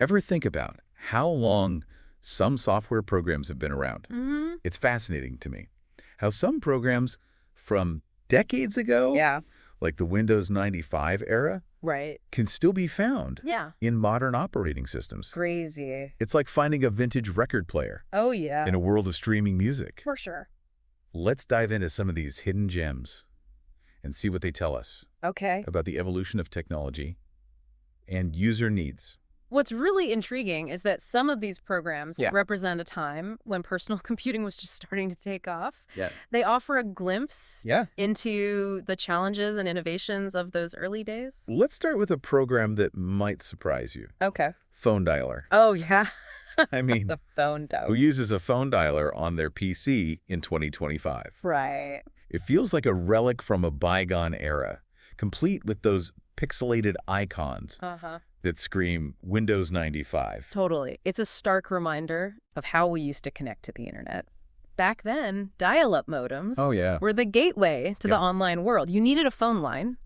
Ever think about how long some software programs have been around? Mm-hmm. It's fascinating to me how some programs from decades ago, Yeah. like the Windows 95 era, Right. can still be found Yeah. in modern operating systems. Crazy. It's like finding a vintage record player Oh, yeah. in a world of streaming music. For sure. Let's dive into some of these hidden gems and see what they tell us Okay. about the evolution of technology and user needs. What's really intriguing is that some of these programs Yeah. represent a time when personal computing was just starting to take off. Yeah. They offer a glimpse Yeah. into the challenges and innovations of those early days. Let's start with a program that might surprise you. Okay. Phone dialer. Oh, yeah. I mean, The phone who does. uses a phone dialer on their PC in 2025? Right. It feels like a relic from a bygone era, complete with those pixelated icons Uh-huh. that scream Windows 95. Totally. It's a stark reminder of how we used to connect to the internet. Back then, dial-up modems Yeah. were the gateway to the Yeah. online world. You needed a phone line,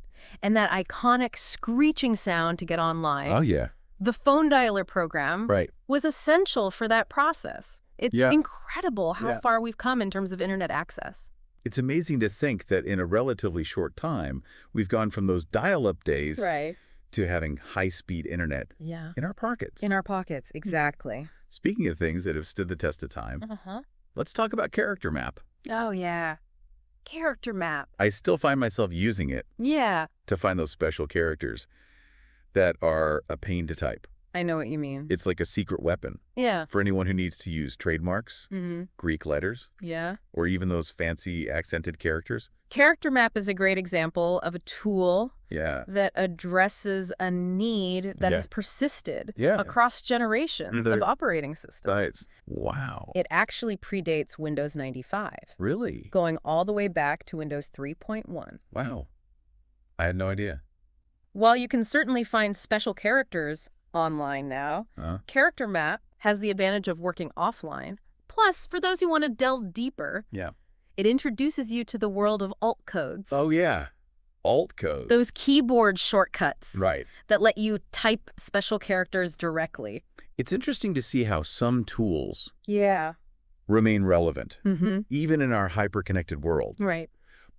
and that iconic screeching sound to get online. Oh, yeah. The phone dialer program Right. was essential for that process. It's Yeah. incredible how Yeah. far we've come in terms of internet access. It's amazing to think that in a relatively short time, we've gone from those dial-up days to having high-speed internet Yeah. in our pockets. In our pockets, exactly. Speaking of things that have stood the test of time, Uh-huh. let's talk about Character Map. Oh, yeah. Character map. I still find myself using it Yeah. to find those special characters that are a pain to type. I know what you mean. It's like a secret weapon Yeah. for anyone who needs to use trademarks, Mm-hmm. Greek letters, Yeah. or even those fancy accented characters. Character map is a great example of a tool Yeah. that addresses a need that Yeah. has persisted Yeah. across generations They're- of operating systems. Wow. It actually predates Windows 95, Really? going all the way back to Windows 3.1. Wow. I had no idea. While you can certainly find special characters online now, Character Map has the advantage of working offline. Plus, for those who want to delve deeper, Yeah. it introduces you to the world of alt codes. Oh, yeah. Alt codes. Those keyboard shortcuts Right. that let you type special characters directly. It's interesting to see how some tools Yeah. remain relevant, Mm-hmm. even in our hyper-connected world. Right.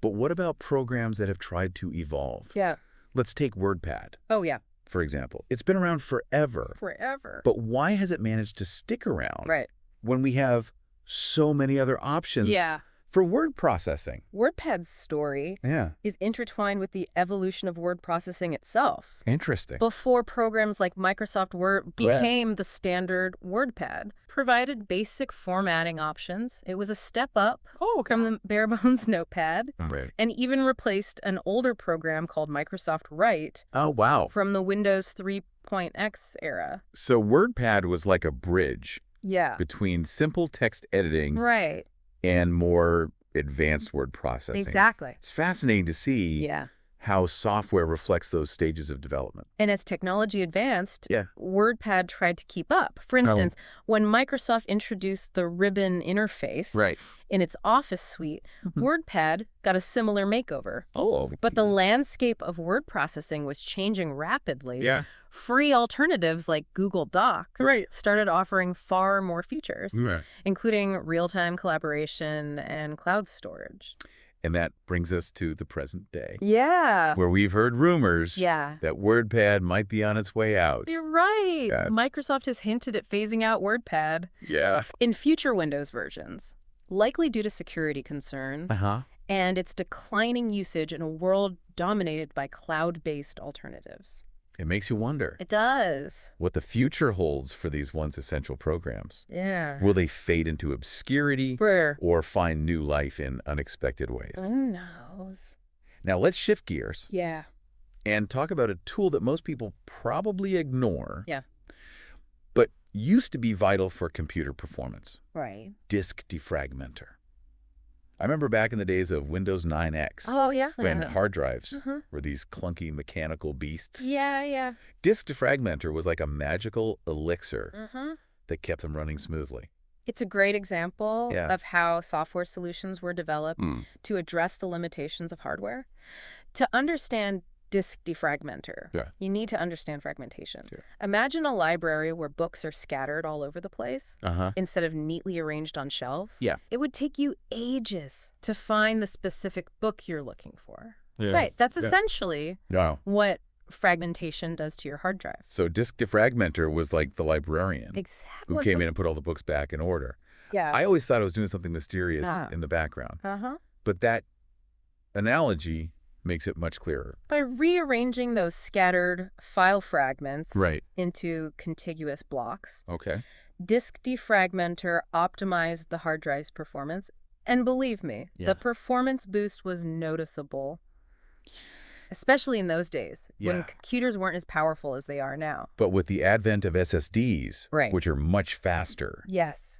But what about programs that have tried to evolve? Yeah. Let's take WordPad, Oh, yeah. for example. It's been around forever. Forever. But why has it managed to stick around Right. when we have so many other options Yeah. for word processing? WordPad's story Yeah. is intertwined with the evolution of word processing itself. Interesting. Before programs like Microsoft Word Yeah. became the standard WordPad, provided basic formatting options. It was a step up from the bare-bones Notepad, Right. and even replaced an older program called Microsoft Write Oh, wow. from the Windows 3.x era. So WordPad was like a bridge Yeah. between simple text editing Right. and more advanced word processing. Exactly. It's fascinating to see Yeah. how software reflects those stages of development. And as technology advanced, Yeah. WordPad tried to keep up. For instance, when Microsoft introduced the ribbon interface Right. in its Office suite, WordPad got a similar makeover. Oh. But the landscape of word processing was changing rapidly. Yeah. Free alternatives like Google Docs Right. started offering far more features, Right. including real-time collaboration and cloud storage. And that brings us to the present day, Yeah. where we've heard rumors Yeah. that WordPad might be on its way out. You're right. Yeah. Microsoft has hinted at phasing out WordPad Yeah. in future Windows versions, likely due to security concerns Uh-huh. and its declining usage in a world dominated by cloud-based alternatives. It makes you wonder It does. what the future holds for these once essential programs. Yeah. Will they fade into obscurity Where? or find new life in unexpected ways? Who knows? Now let's shift gears Yeah. and talk about a tool that most people probably ignore, Yeah. but used to be vital for computer performance. Right. Disk Defragmenter. I remember back in the days of Windows 9X, Oh, yeah. when Yeah. hard drives Mhm. were these clunky mechanical beasts. Yeah. Disk Defragmenter was like a magical elixir Mm-hmm. that kept them running smoothly. It's a great example Yeah. of how software solutions were developed to address the limitations of hardware. To understand disk defragmenter. Yeah. You need to understand fragmentation. Sure. Imagine a library where books are scattered all over the place instead of neatly arranged on shelves. Yeah. It would take you ages to find the specific book you're looking for. Yeah. Right. That's essentially what fragmentation does to your hard drive. So disk defragmenter was like the librarian who came in and put all the books back in order. Yeah. I always thought it was doing something mysterious in the background. But that analogy makes it much clearer. By rearranging those scattered file fragments into contiguous blocks, disk defragmenter optimized the hard drive's performance. And believe me, the performance boost was noticeable, especially in those days when computers weren't as powerful as they are now. But with the advent of SSDs, which are much faster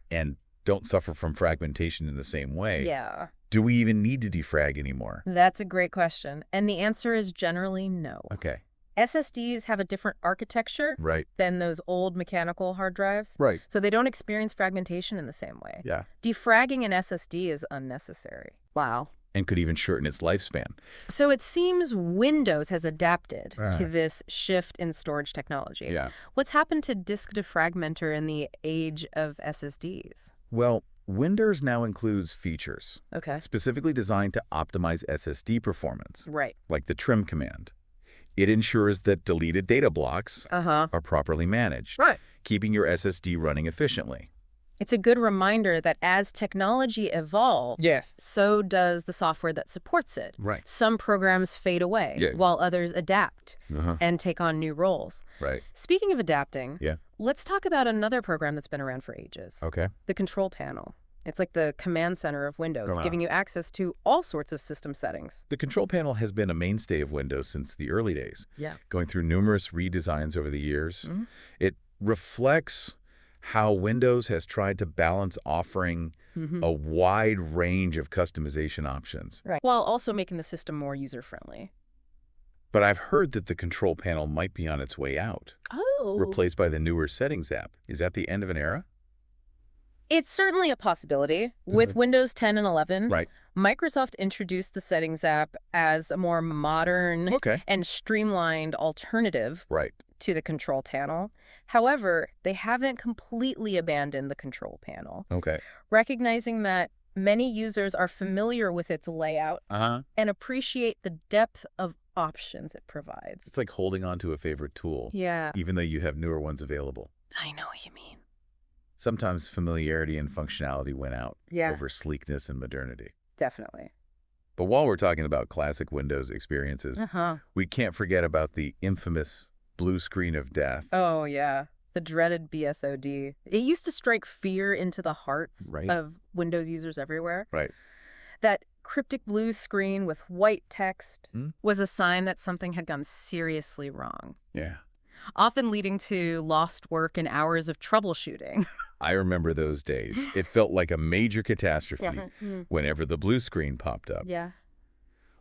and don't suffer from fragmentation in the same way, do we even need to defrag anymore? That's a great question. And the answer is generally no. Okay. SSDs have a different architecture than those old mechanical hard drives. So they don't experience fragmentation in the same way. Defragging an SSD is unnecessary. Wow. And could even shorten its lifespan. So it seems Windows has adapted to this shift in storage technology. What's happened to disk defragmenter in the age of SSDs? Well, Windows now includes features specifically designed to optimize SSD performance, like the trim command. It ensures that deleted data blocks are properly managed, keeping your SSD running efficiently. It's a good reminder that as technology evolves, so does the software that supports it. Some programs fade away while others adapt and take on new roles. Speaking of adapting, let's talk about another program that's been around for ages. The control panel. It's like the command center of Windows, giving you access to all sorts of system settings. The control panel has been a mainstay of Windows since the early days, going through numerous redesigns over the years. It reflects how Windows has tried to balance offering a wide range of customization options. While also making the system more user-friendly. But I've heard that the control panel might be on its way out. Replaced by the newer Settings app. Is that the end of an era? It's certainly a possibility. With Windows 10 and 11, Microsoft introduced the Settings app as a more modern and streamlined alternative to the control panel. However, they haven't completely abandoned the control panel. Recognizing that many users are familiar with its layout and appreciate the depth of options it provides. It's like holding on to a favorite tool, even though you have newer ones available. I know what you mean. Sometimes familiarity and functionality win out over sleekness and modernity. Definitely. But while we're talking about classic Windows experiences, we can't forget about the infamous blue screen of death. Oh, yeah. The dreaded BSOD. It used to strike fear into the hearts of Windows users everywhere. That cryptic blue screen with white text was a sign that something had gone seriously wrong. Often leading to lost work and hours of troubleshooting. I remember those days. It felt like a major catastrophe whenever the blue screen popped up.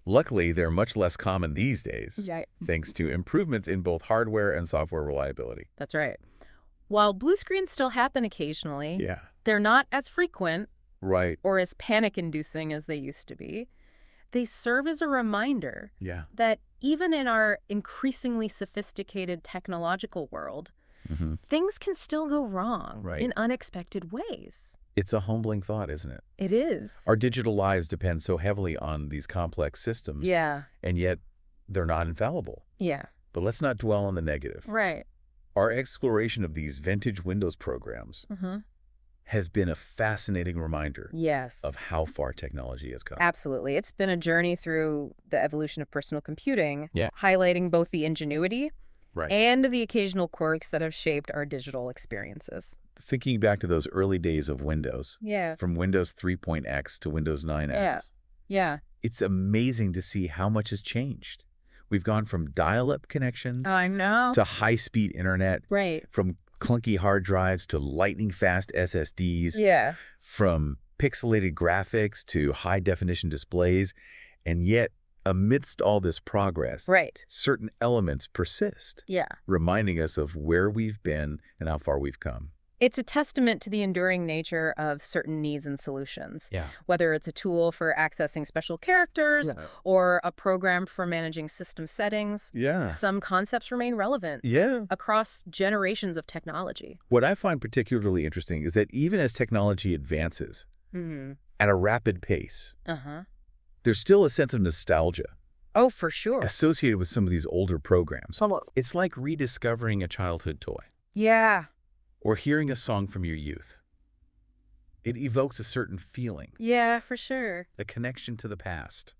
Luckily, they're much less common these days, thanks to improvements in both hardware and software reliability. That's right. While blue screens still happen occasionally, they're not as frequent or as panic-inducing as they used to be. They serve as a reminder that even in our increasingly sophisticated technological world, things can still go wrong in unexpected ways. It's a humbling thought, isn't it? It is. Our digital lives depend so heavily on these complex systems, and yet they're not infallible. But let's not dwell on the negative. Our exploration of these vintage Windows programs has been a fascinating reminder of how far technology has come. Absolutely. It's been a journey through the evolution of personal computing, highlighting both the ingenuity and the occasional quirks that have shaped our digital experiences. Thinking back to those early days of Windows, from Windows 3.x to Windows 9x, it's amazing to see how much has changed. We've gone from dial-up connections to high-speed internet, from clunky hard drives to lightning-fast SSDs, from pixelated graphics to high-definition displays, and yet amidst all this progress, certain elements persist, reminding us of where we've been and how far we've come. It's a testament to the enduring nature of certain needs and solutions. Yeah. Whether it's a tool for accessing special characters or a program for managing system settings, some concepts remain relevant across generations of technology. What I find particularly interesting is that even as technology advances at a rapid pace, there's still a sense of nostalgia. Oh, for sure. Associated with some of these older programs. It's like rediscovering a childhood toy. Yeah. Or hearing a song from your youth. It evokes a certain feeling. Yeah, for sure. A connection to the past.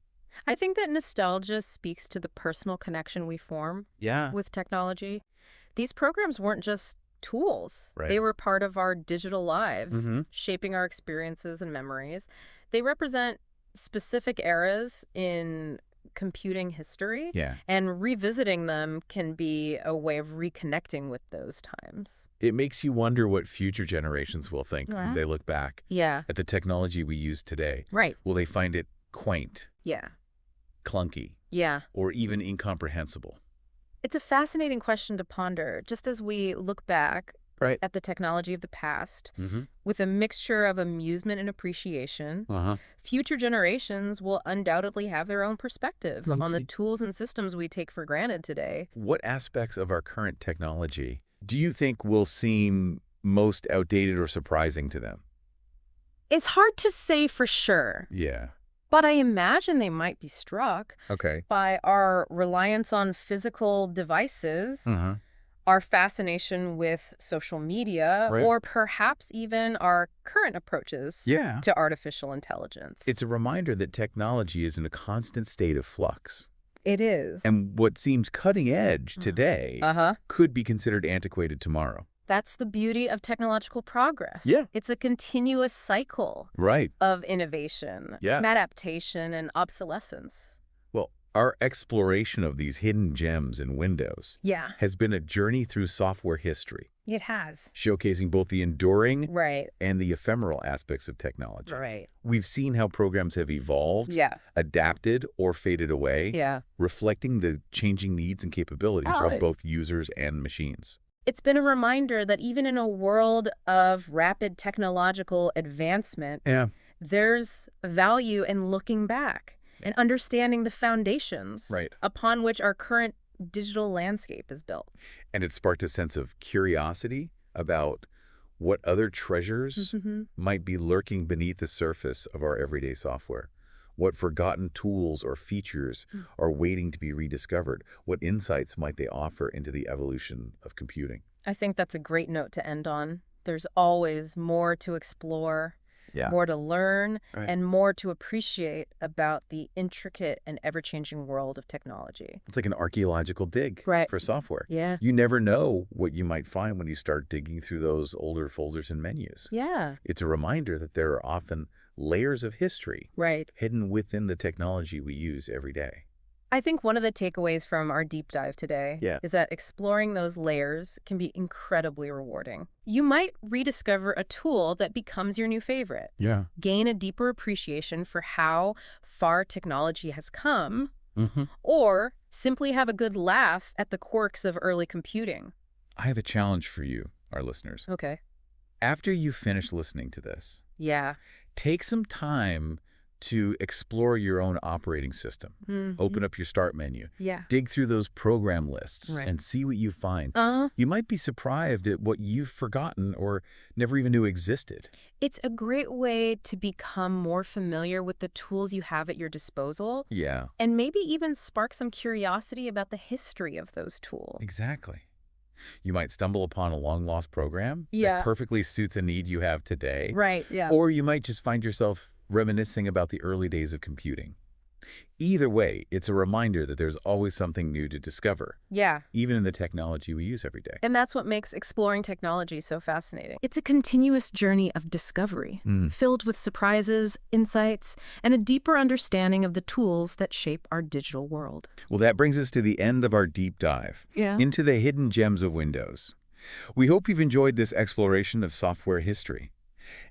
I think that nostalgia speaks to the personal connection we form with technology. These programs weren't just tools. They were part of our digital lives, shaping our experiences and memories. They represent specific eras in computing history, and revisiting them can be a way of reconnecting with those times. It makes you wonder what future generations will think when they look back at the technology we use today. Will they find it quaint? Clunky? Or even incomprehensible? It's a fascinating question to ponder, just as we look back at the technology of the past, with a mixture of amusement and appreciation. Future generations will undoubtedly have their own perspectives on the tools and systems we take for granted today. What aspects of our current technology do you think will seem most outdated or surprising to them? It's hard to say for sure. But I imagine they might be struck by our reliance on physical devices, our fascination with social media, or perhaps even our current approaches to artificial intelligence. It's a reminder that technology is in a constant state of flux. It is. And what seems cutting edge today could be considered antiquated tomorrow. That's the beauty of technological progress. It's a continuous cycle of innovation, adaptation, and obsolescence. Well, our exploration of these hidden gems in Windows has been a journey through software history. It has. Showcasing both the enduring and the ephemeral aspects of technology. We've seen how programs have evolved, adapted, or faded away, reflecting the changing needs and capabilities of both users and machines. It's been a reminder that even in a world of rapid technological advancement, there's value in looking back and understanding the foundations upon which our current digital landscape is built. And it sparked a sense of curiosity about what other treasures might be lurking beneath the surface of our everyday software. What forgotten tools or features are waiting to be rediscovered? What insights might they offer into the evolution of computing? I think that's a great note to end on. There's always more to explore, more to learn, and more to appreciate about the intricate and ever-changing world of technology. It's like an archaeological dig for software. You never know what you might find when you start digging through those older folders and menus. It's a reminder that there are often layers of history hidden within the technology we use every day. I think one of the takeaways from our deep dive today is that exploring those layers can be incredibly rewarding. You might rediscover a tool that becomes your new favorite. Gain a deeper appreciation for how far technology has come, or simply have a good laugh at the quirks of early computing. I have a challenge for you, our listeners. After you finish listening to this, take some time to explore your own operating system. Open up your start menu. Dig through those program lists and see what you find. You might be surprised at what you've forgotten or never even knew existed. It's a great way to become more familiar with the tools you have at your disposal. And maybe even spark some curiosity about the history of those tools. Exactly. You might stumble upon a long-lost program that perfectly suits a need you have today. Or you might just find yourself reminiscing about the early days of computing. Either way, it's a reminder that there's always something new to discover. Even in the technology we use every day. And that's what makes exploring technology so fascinating. It's a continuous journey of discovery, filled with surprises, insights, and a deeper understanding of the tools that shape our digital world. Well, that brings us to the end of our deep dive into the hidden gems of Windows. We hope you've enjoyed this exploration of software history,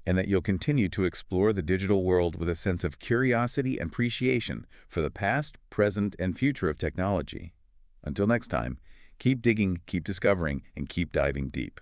and that you'll continue to explore the digital world with a sense of curiosity and appreciation for the past, present, and future of technology. Until next time, keep digging, keep discovering, and keep diving deep.